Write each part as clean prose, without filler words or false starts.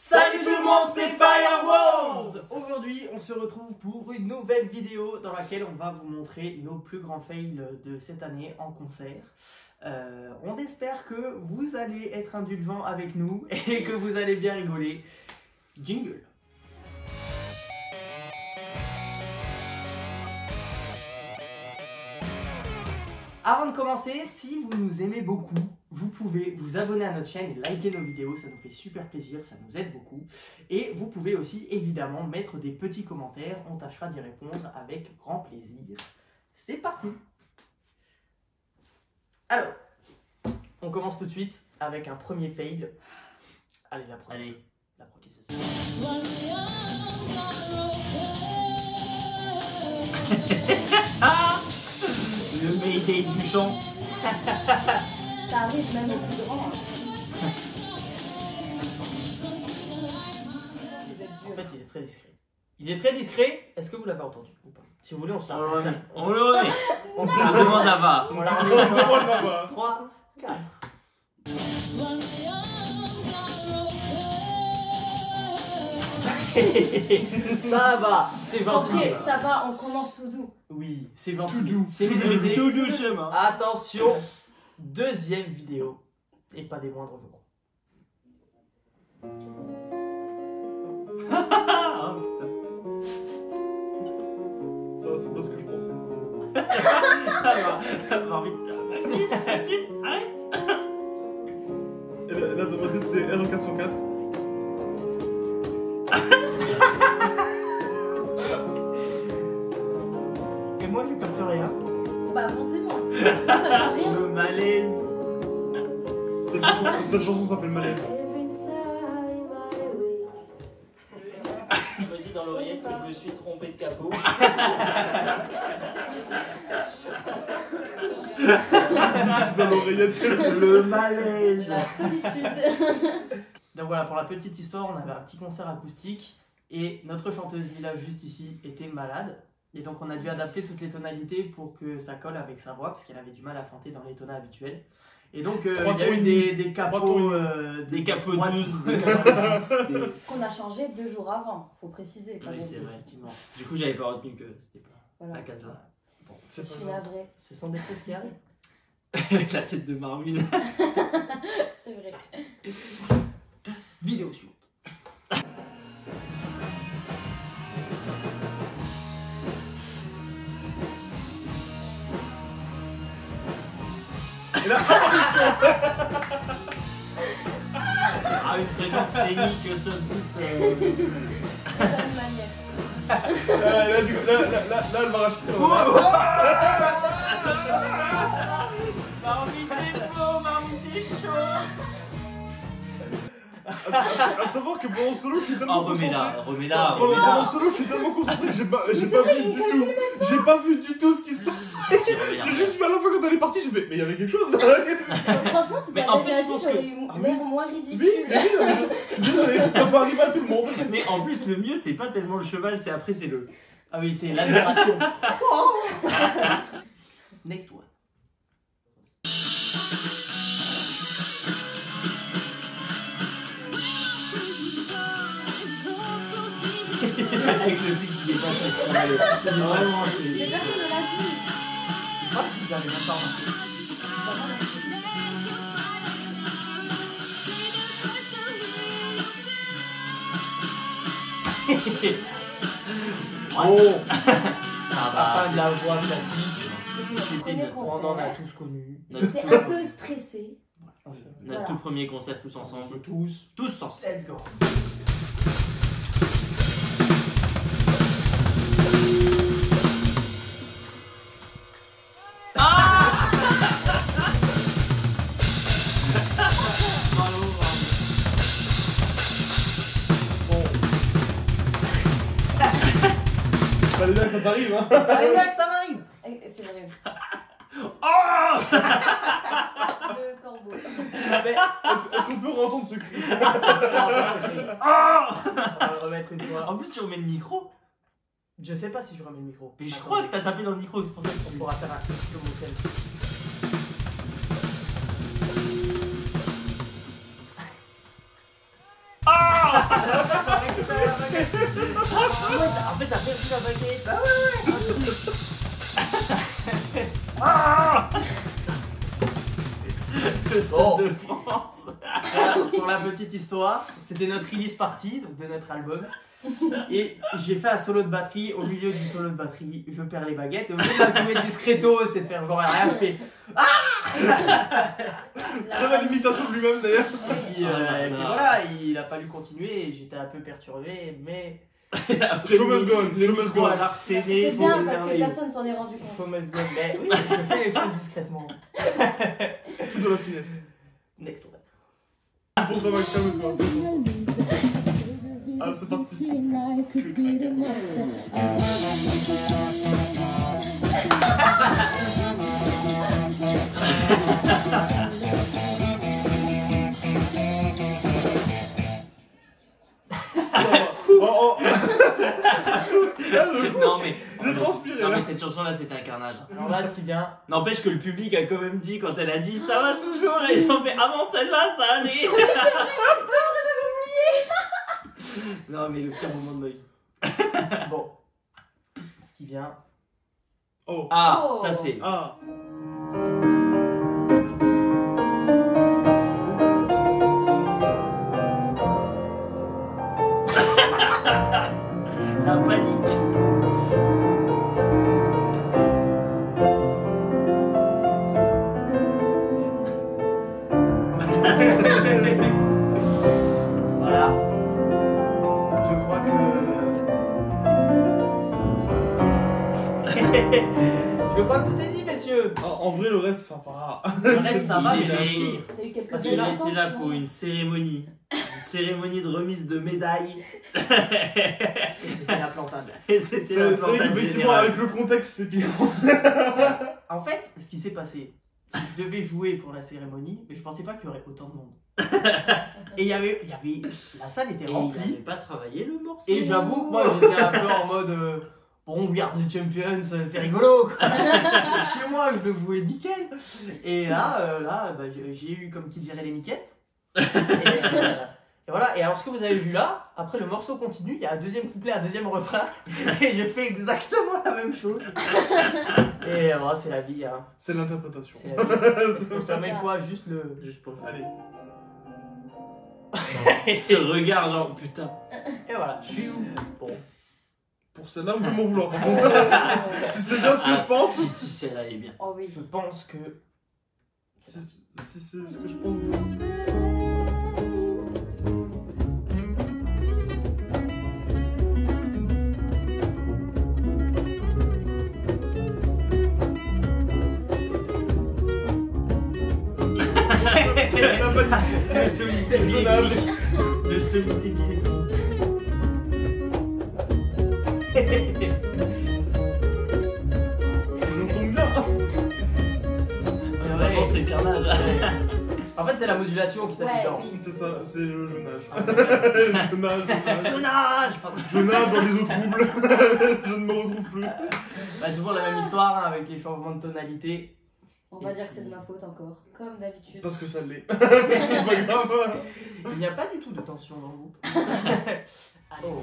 Salut tout le monde, c'est Firewalls. Aujourd'hui, on se retrouve pour une nouvelle vidéo dans laquelle on va vous montrer nos plus grands fails de cette année en concert. On espère que vous allez être indulgents avec nous et que vous allez bien rigoler. Jingle. Avant de commencer, si vous nous aimez beaucoup, vous pouvez vous abonner à notre chaîne et liker nos vidéos, ça nous fait super plaisir, ça nous aide beaucoup. Et vous pouvez aussi évidemment mettre des petits commentaires, on tâchera d'y répondre avec grand plaisir. C'est parti! Alors, on commence tout de suite avec un premier fail. Allez, la première. Allez. La première, le Mayday du chant. Ça arrive même au plus grand. En fait, il est très discret. Il est très discret. Est-ce que vous l'avez entendu ou pas? Si vous voulez, on se la remet. On le remet. On se La la demande à va. On la remet. 3, 4. Ça va, c'est gentil. Ok, ça va, on commence tout doux. Oui, c'est gentil. Tout doux. C'est maîtrisé. Tout doucement. Attention, deuxième vidéo. Et pas des moindres, je crois. Ah putain. Ça, c'est pas ce que je pensais. Va vite. Arrête. Et là, dans ma tête, c'est R404. Et moi, je capte rien. Bah forcément. Ça change rien. Le malaise. Cette chanson s'appelle Malaise. Je me dis dans l'oreillette que je me suis trompé de capot. C'est dans l'oreillette. Le malaise. La solitude. Donc voilà, pour la petite histoire, on avait un petit concert acoustique et notre chanteuse Lila, juste ici, était malade. Et donc on a dû adapter toutes les tonalités pour que ça colle avec sa voix, parce qu'elle avait du mal à chanter dans les tons habituels. Et donc il y a eu des capots, Des capots 3, 12. des capots 10, des- Qu'on a changé 2 jours avant, faut préciser. quand Oui, même. c'est vrai. Effectivement. Du coup, j'avais pas retenu que c'était pas Voilà. la case là. Bon, Je suis navrée. ce sont des choses qui arrivent. Avec la tête de Marvin. C'est vrai. Vidéo suivante. Et là, Ah, une présence scénique somme toute. De cette manière. là, elle va racheter. Marvin t'es beau, Marvin t'es chaud. À savoir que pendant solo, je suis tellement Oh, remets-la, remets-la, Pendant remets-la. solo, je suis tellement concentré que j'ai pas c'est vu vrai, du il tout. calcule J'ai pas vu du tout ce qui se passait. J'ai juste vu à la fois quand elle est partie, j'ai fait, mais il y avait quelque chose là. Franchement, si Mais t'avais en fait, je réagi, pense j'aurais que- eu Ah oui. l'air moins Oui, ridicule. mais oui, non, mais je suis désolé, ça peut arriver à tout le monde. Mais en plus, le mieux, c'est pas tellement le cheval, c'est après, c'est le. Ah oui, c'est l'admiration. Next one. Avec le fils qui est passé. Vraiment, Mais c'est. personne ne l'a dit. Ah, vous avez même pas remarqué. Oh, Ça Pas de va. la voix classique. C'était notre C'était premier On en a concert. tous connu. J'étais un peu stressée. Notre Voilà. tout premier concert tous ensemble. Tous. Tous ensemble. Let's go. Bravo, Bon. fallait bien que ça t'arrive, hein. Allez, bien que ça m'arrive. C'est vrai. Oh. Le corbeau. Mais Est-ce qu'on peut entendre ce cri? on va le remettre une fois. En plus, tu remets le micro. Je sais pas si je remets le micro. Mais je crois que t'as tapé dans le micro, c'est pour ça que On tu pourra faire un slow motion. Ah. En fait, t'as perdu la baguette. Ah ouais. Le Stade Bon. de France. Voilà, pour la petite histoire, c'était notre release party donc de notre album. Et j'ai fait un solo de batterie. Au milieu du solo de batterie, je perds les baguettes. Et au lieu de la jouer discretos et de faire genre rien, je fais. Très belle imitation de lui-même d'ailleurs. Et puis, et puis voilà, il a fallu continuer. Et j'étais un peu perturbé, mais. Show must go on, Le show must micro go à on. l'harceler, C'est bien c'était parce que merveilleux. personne s'en est rendu compte. Show must go on. Mais oui, je fais les choses discrètement. Tout de la finesse. Next one. Bon travail, calme-toi. Ah, c'est parti. Oh, oh. Non mais, J'ai transpiré non, là. mais cette chanson-là, c'était un carnage. Alors là, ce qui vient. N'empêche que le public a quand même dit quand elle a dit ça va toujours et ils ont fait avant celle-là ça allait. Non mais le pire moment de ma vie. Bon. Ce qui vient. Oh. Ah Oh. ça c'est. Ah. La panique. Voilà. Je crois que. Je crois que tout est dit, messieurs. En vrai, le reste, sympa. Le reste, ça va, mais Il le est- pire. T'as eu quelques Parce que Il là, était là pour une cérémonie. Une cérémonie de remise de médailles. Et c'était lamentable. Et C'est c'était la vrai plantade qu'effectivement, générale. avec le contexte, c'est bien. En fait, ce qui s'est passé, c'est que je devais jouer pour la cérémonie, mais je pensais pas qu'il y aurait autant de monde. Et il y avait. La salle était Et il remplie. n'avait pas travaillé le morceau. Et j'avoue que moi, j'étais un peu en mode. Bon, We Are the Champions, c'est rigolo quoi. Chez moi, je le jouais nickel. Et là, bah, j'ai eu, comme qui dirait, les miquettes. Et voilà. Et alors, ce que vous avez vu là, après le morceau continue, il y a un deuxième couplet, un deuxième refrain. Et je fais exactement la même chose. Et voilà, c'est la vie. Hein. C'est l'interprétation. C'est la vie. Est-ce qu'on se permet une fois juste le. Juste pour le Allez. Et ce regard genre putain. Et voilà. Bon. Pour celle-là, vous pouvez m'en vouloir. Par contre, si c'est bien ce que je pense. Si celle-là elle est bien. Oh oui. Je pense que. Si c'est ce que je pense. Le soliste épileptique. Le soliste épileptique. J'entends bien. Vraiment c'est le carnage. En fait, c'est la modulation qui t'a Ouais, mis dedans. oui. C'est ça, c'est le je nage. Ah, Je nage, Je nage. Pardon. je nage dans les eaux troubles. Je ne me retrouve plus. Bah, toujours la même histoire hein, avec les changements de tonalité. On va dire que c'est de ma faute encore. Comme d'habitude. Parce que ça l'est. C'est pas grave. Il n'y a pas du tout de tension dans le groupe. Allez. Oh.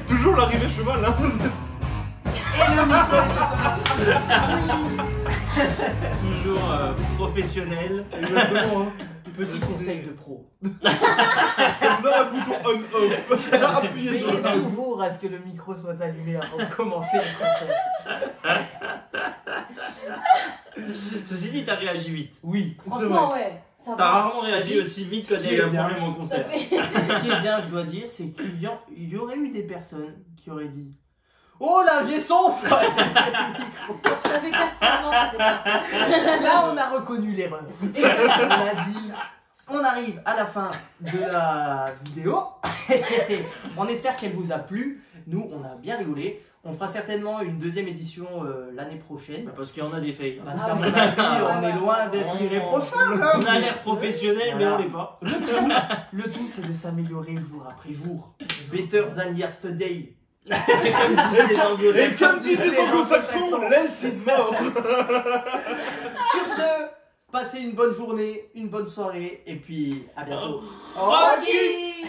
Toujours l'arrivée cheval, hein. Et le micro Toujours professionnel. Exactement, hein. Petit conseil de pro. Vous avez un bouton on-off. Appuyez sur Veillez le toujours à ce que le micro soit allumé avant de commencer le concert. Ceci dit, t'as réagi vite. Oui. Franchement, ouais. Ça T'as va. rarement réagi aussi vite quand il y a eu un bien. problème en Ça concert. fait. Et ce qui est bien, je dois dire, c'est qu'il y aurait eu des personnes qui auraient dit oh là, j'ai son Je savais pertinemment c'était pas. Là, on a reconnu l'erreur. On a dit, on arrive à la fin de la vidéo. On espère qu'elle vous a plu. Nous, on a bien rigolé. On fera certainement une deuxième édition l'année prochaine. Parce qu'il y en a des fails. Parce Ah qu'à mon oui. avis, Ah on ouais, est ouais. loin d'être Oh. irréprochable. On a l'air professionnel, mais Voilà. on l'est pas. Le tout, c'est de s'améliorer jour après jour. Better than yesterday. Et comme disait les anglo-saxons, less is more. Sur ce, Passez une bonne journée, une bonne soirée et puis à bientôt. Rocky